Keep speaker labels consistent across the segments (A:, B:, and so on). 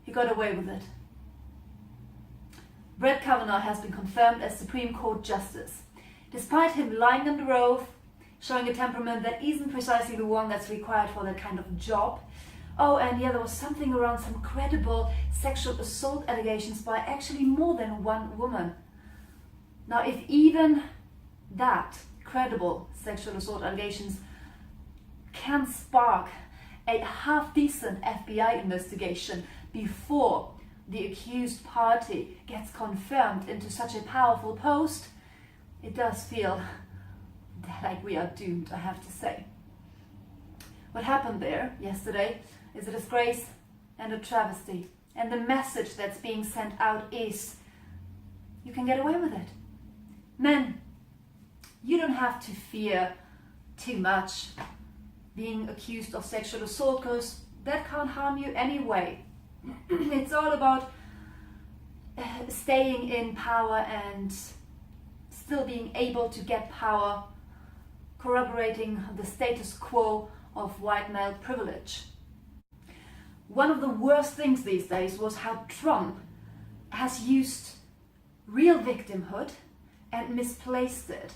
A: he got away with it. Brett Kavanaugh has been confirmed as Supreme Court Justice, despite him lying under oath, showing a temperament that isn't precisely the one that's required for that kind of job. Oh, and yeah, there was something around some credible sexual assault allegations by actually more than one woman. Now, if even that credible sexual assault allegations can spark a half-decent FBI investigation before the accused party gets confirmed into such a powerful post, it does feel like we are doomed, I have to say. What happened there yesterday is a disgrace and a travesty. And the message that's being sent out is, you can get away with it. Men, you don't have to fear too much being accused of sexual assault, because that can't harm you anyway. It's all about staying in power and still being able to get power, corroborating the status quo of white male privilege. One of the worst things these days was how Trump has used real victimhood and misplaced it,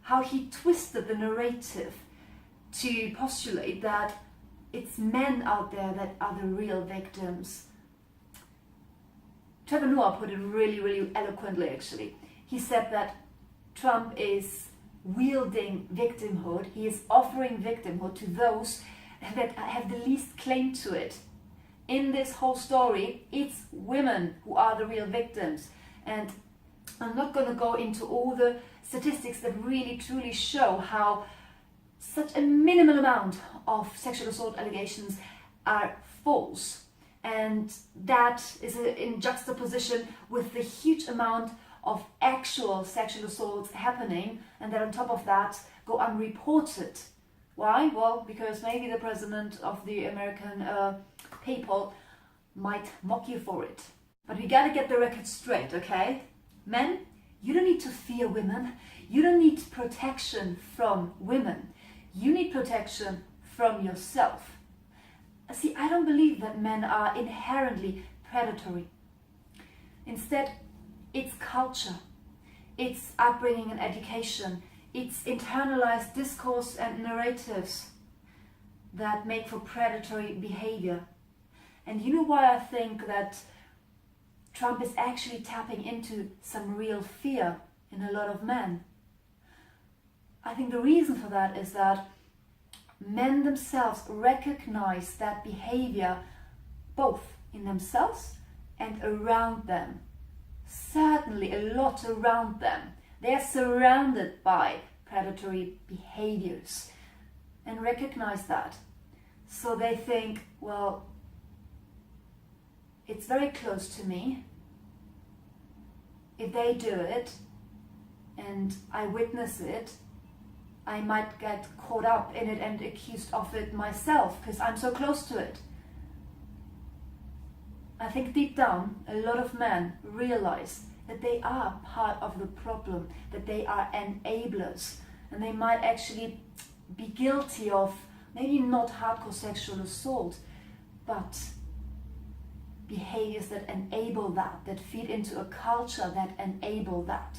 A: how he twisted the narrative to postulate that it's men out there that are the real victims. Kavanaugh put it really, really eloquently, actually. He said that Trump is wielding victimhood. He is offering victimhood to those that have the least claim to it. In this whole story, it's women who are the real victims. And I'm not going to go into all the statistics that really, truly show how such a minimal amount of sexual assault allegations are false. And that is in juxtaposition with the huge amount of actual sexual assaults happening, and that on top of that go unreported. Why? Well, because maybe the president of the American people might mock you for it. But we gotta get the record straight, okay? Men, you don't need to fear women. You don't need protection from women. You need protection from yourself. See, I don't believe that men are inherently predatory. Instead, it's culture, it's upbringing and education, it's internalized discourse and narratives that make for predatory behavior. And you know why I think that Trump is actually tapping into some real fear in a lot of men? I think the reason for that is that men themselves recognize that behavior both in themselves and around them. Certainly a lot around them. They are surrounded by predatory behaviors and recognize that. So they think, well, it's very close to me. If they do it and I witness it, I might get caught up in it and accused of it myself because I'm so close to it. I think deep down, a lot of men realize that they are part of the problem, that they are enablers, and they might actually be guilty of maybe not hardcore sexual assault, but behaviors that enable that, that feed into a culture that enable that.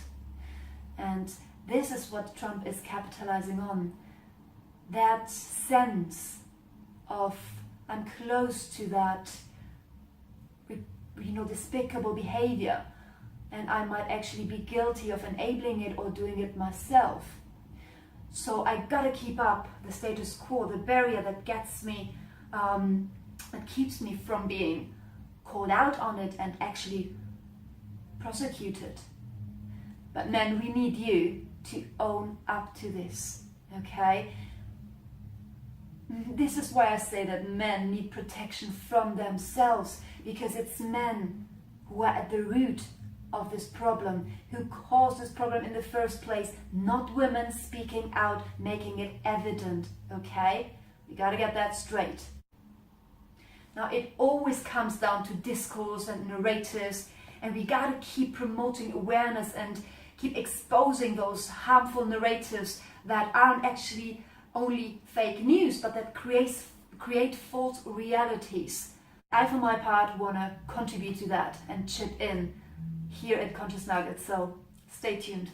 A: And this is what Trump is capitalizing on. That sense of, I'm close to that, despicable behavior, and I might actually be guilty of enabling it or doing it myself. So I gotta keep up the status quo, the barrier that gets me, that keeps me from being called out on it and actually prosecuted. But men, we need you to own up to this, okay? This is why I say that men need protection from themselves, because it's men who are at the root of this problem, who caused this problem in the first place, not women speaking out, making it evident, okay? We gotta get that straight. Now, it always comes down to discourse and narratives, and we gotta keep promoting awareness and keep exposing those harmful narratives that aren't actually only fake news, but that create false realities. I, for my part, want to contribute to that and chip in here at Conscious Nuggets, so stay tuned.